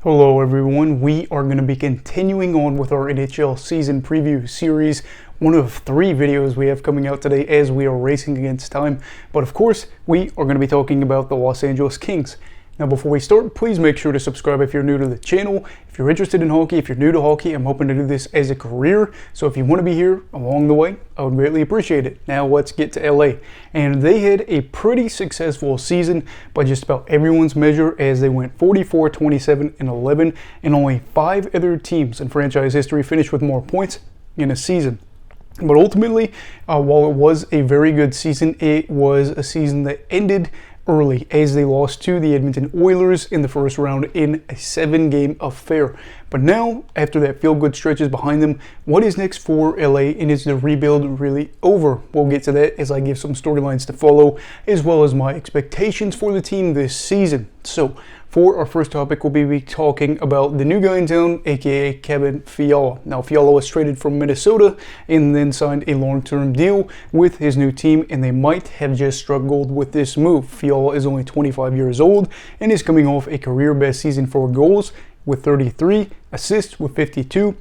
Hello everyone, we are going to be continuing on with our NHL season preview series, one of 3 videos we have coming out today as we are racing against time. But of course, we are going to be talking about the Los Angeles Kings. Now before we start, please make sure to subscribe if you're new to the channel. If you're interested in hockey, if you're new to hockey, I'm hoping to do this as a career. So if you want to be here along the way, I would greatly appreciate it. Now let's get to LA. And they had a pretty successful season by just about everyone's measure as they went 44, 27, and 11. And only 5 other teams in franchise history finished with more points in a season. But ultimately, while it was a very good season, it was a season that ended early as they lost to the Edmonton Oilers in the first round in a 7-game affair. But now, after that feel-good stretch is behind them, what is next for LA, and is the rebuild really over? We'll get to that as I give some storylines to follow, as well as my expectations for the team this season. So, for our first topic, we'll be talking about the new guy in town, aka Kevin Fiala. Now, Fiala was traded from Minnesota and then signed a long-term deal with his new team, and they might have just struck gold with this move. Fiala is only 25 years old and is coming off a career-best season for goals with 33, assists with 52,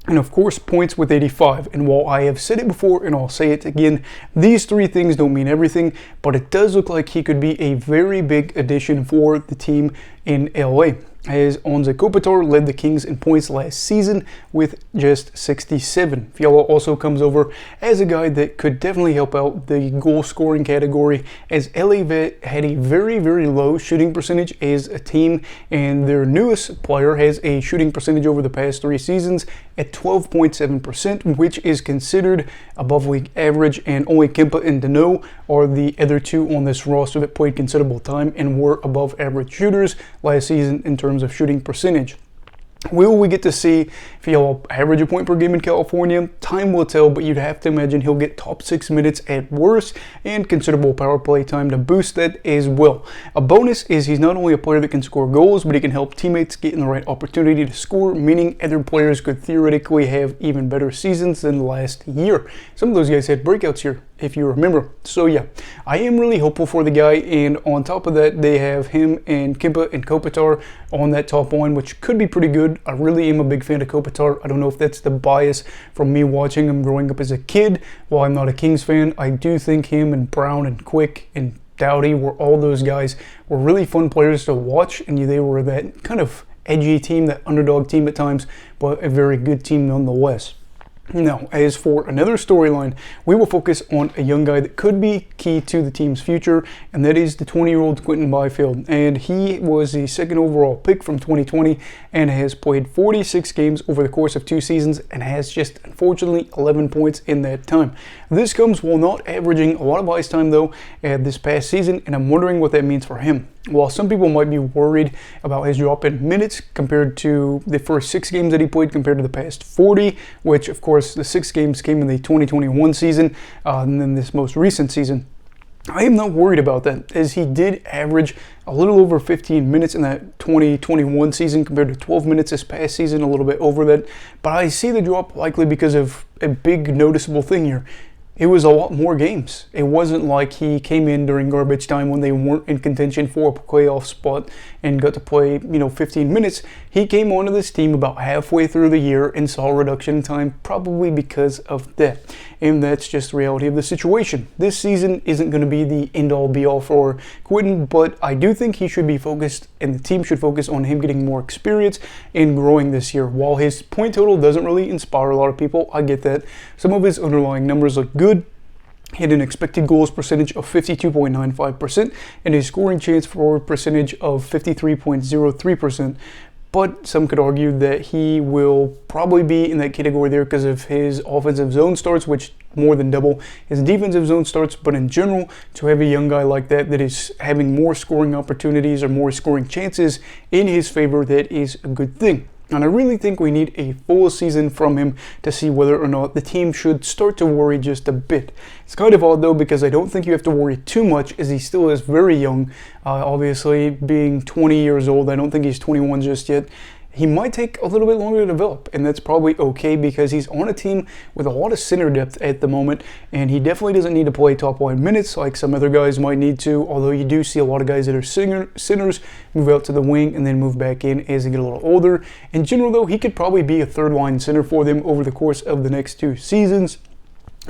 and of course points with 85. And while I have said it before and I'll say it again, these 3 things don't mean everything, but it does look like he could be a very big addition for the team in LA, as Anze Kopitar led the Kings in points last season with just 67. Fiala also comes over as a guy that could definitely help out the goal scoring category, as LA had a very low shooting percentage as a team, and their newest player has a shooting percentage over the past 3 seasons at 12.7%, which is considered above league average, and only Kempa and Danault are the other 2 on this roster that played considerable time and were above average shooters last season in terms of shooting percentage. Will we get to see Fiala average a point per game in California? Time will tell, but you'd have to imagine he'll get top 6 minutes at worst and considerable power play time to boost that as well. A bonus is he's not only a player that can score goals, but he can help teammates get in the right opportunity to score, meaning other players could theoretically have even better seasons than last year. Some of those guys had breakouts here, if you remember. So yeah, I am really hopeful for the guy, and on top of that, they have him and Kempa and Kopitar on that top line, which could be pretty good. I really am a big fan of Kopitar. I don't know if that's the bias from me watching him growing up as a kid. While I'm not a Kings fan, I do think him and Brown and Quick and Doughty, all those guys were really fun players to watch, and they were that kind of edgy team, that underdog team at times, but a very good team nonetheless. Now, as for another storyline, we will focus on a young guy that could be key to the team's future, and that is the 20-year-old Quinton Byfield. And he was the 2nd overall pick from 2020 and has played 46 games over the course of 2 seasons and has just, unfortunately, 11 points in that time. This comes while not averaging a lot of ice time, though, this past season, and I'm wondering what that means for him. While some people might be worried about his drop in minutes compared to the first 6 games that he played compared to the past 40, which of course the 6 games came in the 2021 season and then this most recent season, I am not worried about that, as he did average a little over 15 minutes in that 2021 season compared to 12 minutes this past season, a little bit over that. But I see the drop likely because of a big noticeable thing here. It was a lot more games. It wasn't like he came in during garbage time when they weren't in contention for a playoff spot and got to play, 15 minutes. He came onto this team about halfway through the year and saw a reduction in time, probably because of that. And that's just the reality of the situation. This season isn't going to be the end-all be-all for Quinton, but I do think he should be focused, and the team should focus on him getting more experience and growing this year. While his point total doesn't really inspire a lot of people, I get that. Some of his underlying numbers look good. He had an expected goals percentage of 52.95% and a scoring chance for percentage of 53.03%. But some could argue that he will probably be in that category there because of his offensive zone starts, which more than double his defensive zone starts. But in general, to have a young guy like that is having more scoring opportunities or more scoring chances in his favor, that is a good thing. And I really think we need a full season from him to see whether or not the team should start to worry just a bit. It's kind of odd though, because I don't think you have to worry too much, as he still is very young. Obviously being 20 years old, I don't think he's 21 just yet. he might take a little bit longer to develop, and that's probably okay because he's on a team with a lot of center depth at the moment, and he definitely doesn't need to play top line minutes like some other guys might need to, although you do see a lot of guys that are centers move out to the wing and then move back in as they get a little older. In general, though, he could probably be a third line center for them over the course of the next 2 seasons.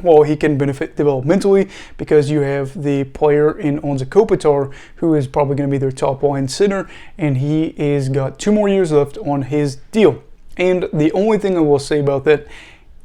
Well, he can benefit developmentally because you have the player in Anze Kopitar who is probably going to be their top line center, and he is got 2 more years left on his deal. And the only thing I will say about that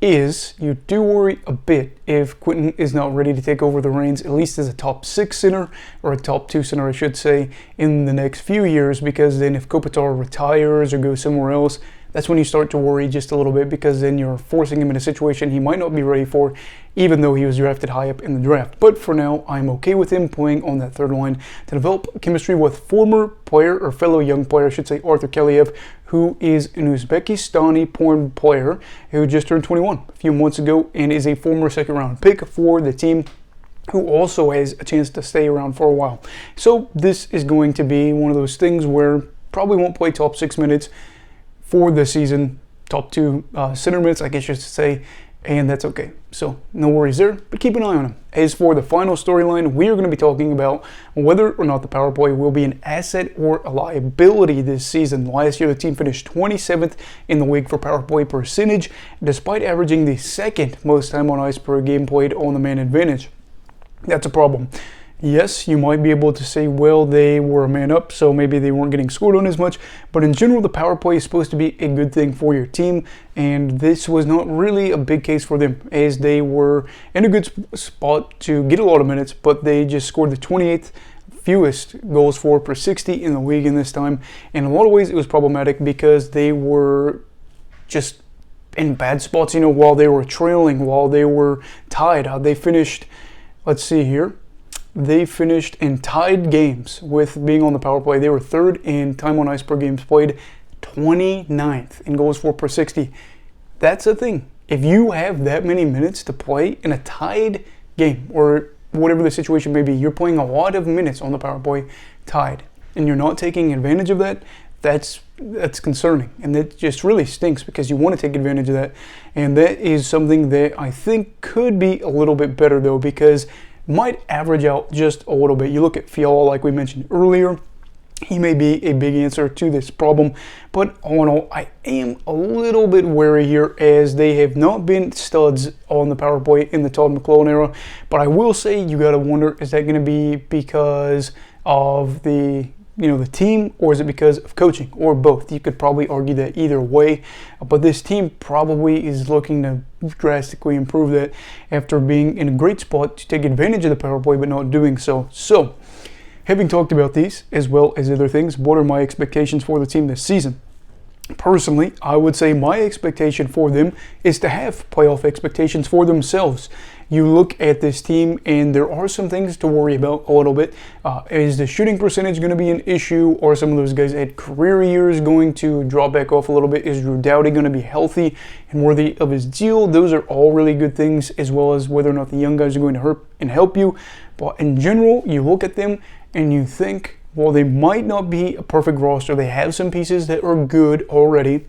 is you do worry a bit if Quinton is not ready to take over the reins, at least as a top 6 center, or a top 2 center I should say, in the next few years, because then if Kopitar retires or goes somewhere else, that's when you start to worry just a little bit, because then you're forcing him in a situation he might not be ready for, even though he was drafted high up in the draft. But for now, I'm okay with him playing on that third line to develop chemistry with former player, or fellow young player, I should say, Arthur Kaliev, who is an Uzbekistani-born player who just turned 21 a few months ago and is a former second-round pick for the team, who also has a chance to stay around for a while. So this is going to be one of those things where probably won't play top 6 minutes for the season, top 2 center minutes, I guess you should say, and that's okay. So no worries there, but keep an eye on him. As for the final storyline, we are going to be talking about whether or not the power play will be an asset or a liability this season. Last year, the team finished 27th in the league for power play percentage, despite averaging the 2nd most time on ice per game played on the man advantage. That's a problem. Yes, you might be able to say, well, they were a man up, so maybe they weren't getting scored on as much, but in general, the power play is supposed to be a good thing for your team, and this was not really a big case for them, as they were in a good spot to get a lot of minutes, but they just scored the 28th fewest goals for per 60 in the league in this time. In a lot of ways, it was problematic because they were just in bad spots, while they were trailing, while they were tied. They finished, let's see here, they finished in tied games with being on the power play. They were 3rd in time on ice per games played, 29th in goals for per 60. That's the thing. If you have that many minutes to play in a tied game, or whatever the situation may be, you're playing a lot of minutes on the power play tied, and you're not taking advantage of that, that's concerning, and that just really stinks, because you want to take advantage of that. And that is something that I think could be a little bit better, though, because might average out just a little bit. You look at Fiala, like we mentioned earlier, he may be a big answer to this problem, but all in all, I am a little bit wary here, as they have not been studs on the power play in the Todd McLellan era. But I will say, you got to wonder, is that going to be because of the team, or is it because of coaching, or both? You could probably argue that either way, but this team probably is looking to drastically improve that after being in a great spot to take advantage of the power play but not doing so. So, having talked about these as well as other things, what are my expectations for the team this season? Personally, I would say my expectation for them is to have playoff expectations for themselves. You look at this team, and there are some things to worry about a little bit. Is the shooting percentage going to be an issue? Or some of those guys had career years going to drop back off a little bit? Is Drew Doughty going to be healthy and worthy of his deal? Those are all really good things, as well as whether or not the young guys are going to hurt and help you. But in general, you look at them and you think, well, they might not be a perfect roster. They have some pieces that are good already,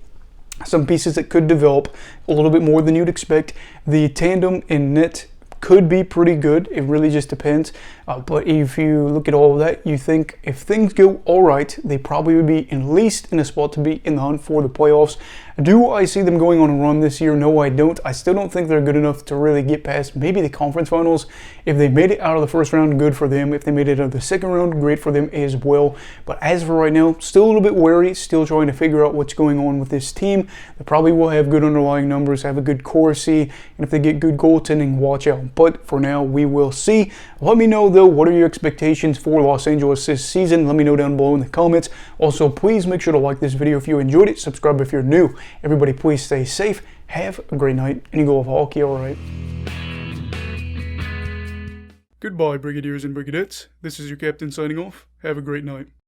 some pieces that could develop a little bit more than you'd expect. The tandem in net could be pretty good. It really just depends. But if you look at all of that, you think if things go all right, they probably would be at least in a spot to be in the hunt for the playoffs. Do I see them going on a run this year? No, I don't. I still don't think they're good enough to really get past maybe the conference finals. If they made it out of the first round, good for them. If they made it out of the second round, great for them as well. But as for right now, still a little bit wary, still trying to figure out what's going on with this team. They probably will have good underlying numbers, have a good Corsi, and if they get good goaltending, watch out. But for now, we will see. Let me know, though, what are your expectations for Los Angeles this season? Let me know down below in the comments. Also, please make sure to like this video if you enjoyed it. Subscribe if you're new. Everybody, please stay safe. Have a great night, and you go with hockey, all right. Goodbye, Brigadiers and Brigadettes. This is your captain signing off. Have a great night.